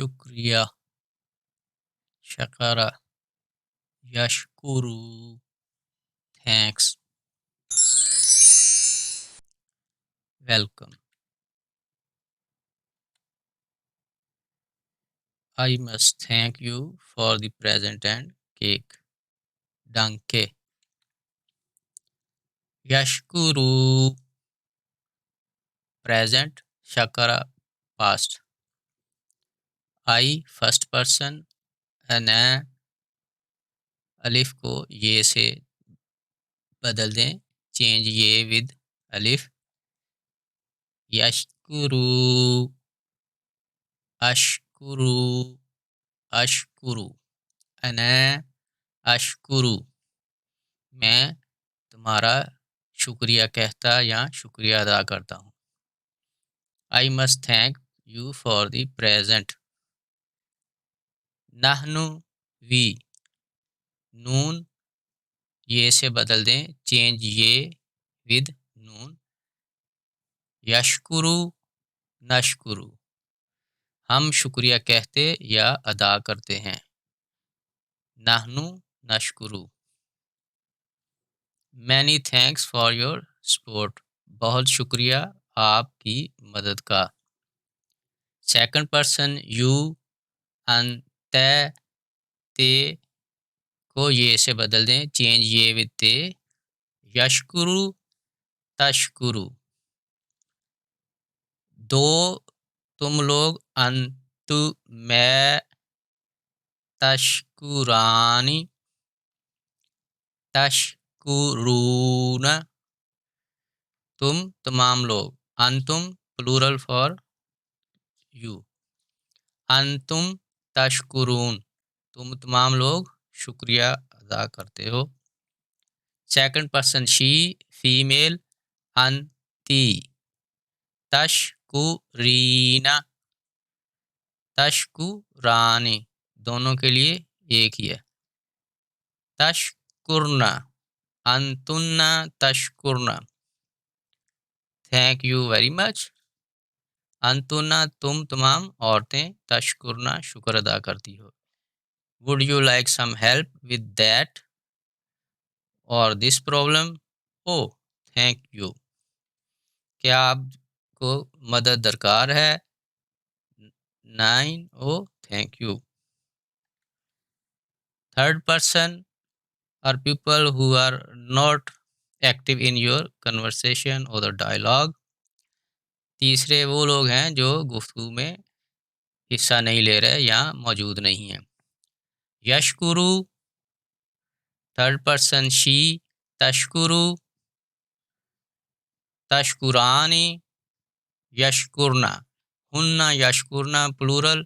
शुक्रिया, शकरा, यशकुरु, thanks, welcome. I must thank you for the present and cake. Danke. Yashkuru, present, shakara, past. I, first person, ana, अलिफ को ये से बदल दें, चेंज ये विद अलिफ. यशकुरु, अशकुरु, अशकुरु, अना अशकुरु, मैं तुम्हारा शुक्रिया कहता या शुक्रिया अदा करता हूँ. I must thank you for the present. नहनु, वी, नून ये से बदल दें, चेंज ये विद नून. यशकुरु, नशकुरु, हम शुक्रिया कहते या अदा करते हैं. नहनु नशकुरु. Many thanks for your support, बहुत शुक्रिया आपकी मदद का. सेकंड पर्सन यू, अंते, ते को ये से बदल दें, चेंज ये विद ते. यशकुरु, तशकुरु, दो तुम लोग, अंतु, मैं, तशकुरानी, तशकुरून, तुम तमाम लोग. अंतुम प्लूरल फॉर यू. अंतुम तशकुरून, तुम तमाम लोग शुक्रिया अदा करते हो. सेकंड पर्सन शी, फीमेल, अंती, तशकुरीना, तशकुरानी, दोनों के लिए एक ही है. तशकुरना, अंतुन्ना तशकुरना, थैंक यू वेरी मच. अंतुन्ना, तुम तमाम औरतें, तशकुरना, शुक्र अदा करती हो. Would you like some help with that और this problem? Oh thank you, क्या आपको मदद दरकार है? 9, oh thank you. Third person are people who are not active in your conversation और द डायलॉग. तीसरे वो लोग हैं जो गुफ्तगू में हिस्सा नहीं ले रहे या मौजूद नहीं हैं. यशकुरु, थर्ड पर्सन शी, तशकुरु, तशकुरानी, यशकुरना, हुन्ना यशकुरना प्लूरल,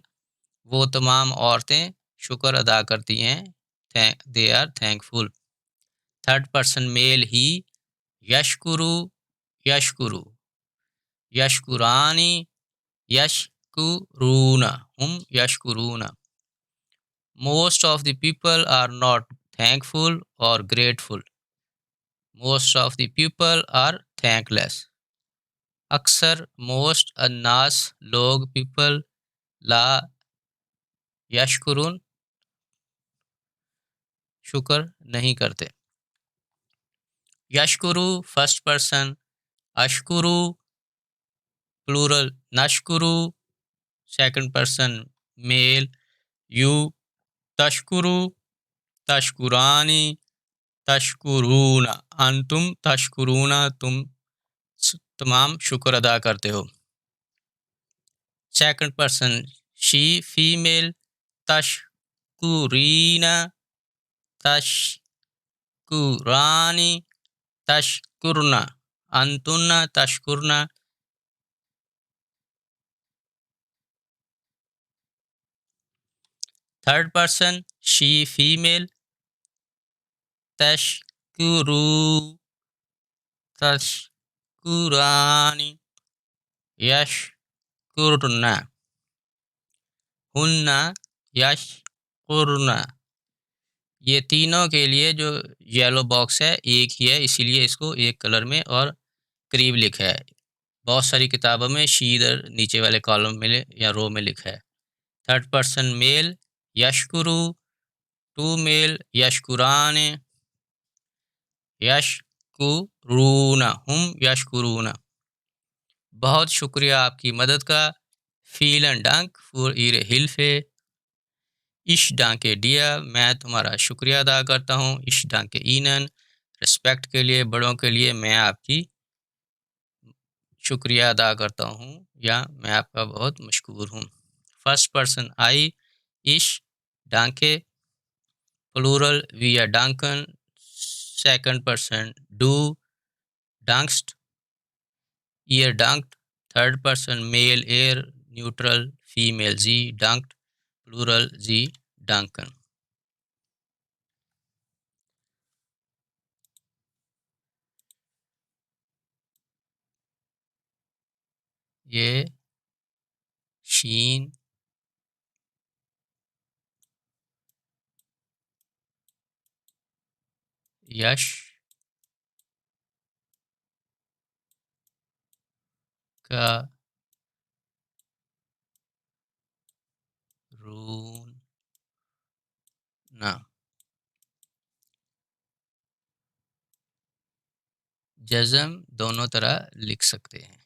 वो तमाम औरतें शुक्र अदा करती हैं, they are thankful. Third person male he, यशकुरु, यशकुरु, यशकुरानी, यशकुरूना, हम यशकुरूना. Most of the people are not thankful और grateful. Most of the people are thankless. अक्सर, मोस्ट, अन्नास, लोग, पीपल, ला यशकुरुन, शुक्र नहीं करते. यशकुरु, फर्स्ट पर्सन, अशकुरु प्लूरल, नशकुरु, सेकंड पर्सन मेल, यू, तशकुरु, तशकुरानी, तशकुरूना, अंतुम तशकुरूना, तुम तमाम शुक्र अदा करते हो. सेकंड पर्सन शी, फीमेल, तशकुरीना, तशकुरानी, तशकुरना, अंतुन्ना तशकुरना. थर्ड पर्सन शी, फीमेल, तशकुरु, तशकुरानी, यशकुरना, हुन्ना यशकुरना. ये तीनों के लिए जो येलो बॉक्स है एक ही है, इसीलिए इसको एक कलर में और करीब लिखा है. बहुत सारी किताबों में शी इधर नीचे वाले कॉलम में या रो में लिखा है. थर्ड पर्सन मेल यशकुरु, टू मेल यशकुरान, यशकुरूना, हम यशकुरूना। बहुत शुक्रिया आपकी मदद का। फ़ीलन डांक फॉर इरे हिल्फे। इश डांके डिया, मैं तुम्हारा शुक्रिया अदा करता हूँ। इश डांके ईनन, रिस्पेक्ट के लिए, बड़ों के लिए मैं आपकी शुक्रिया अदा करता हूँ या मैं आपका बहुत मशकूर हूँ। फर्स्ट पर्सन आई, इश डांके, प्लूरल वी आर डांकन। सेकंड पर्सन डू, डांक्स्ट, ईयर डांक्ड। थर्ड पर्सन मेल एयर, न्यूट्रल फीमेल जी, डांक्ड, प्लूरल जी, डांकन। ये शीन, यश का रून ना, जज़म दोनों तरह लिख सकते हैं।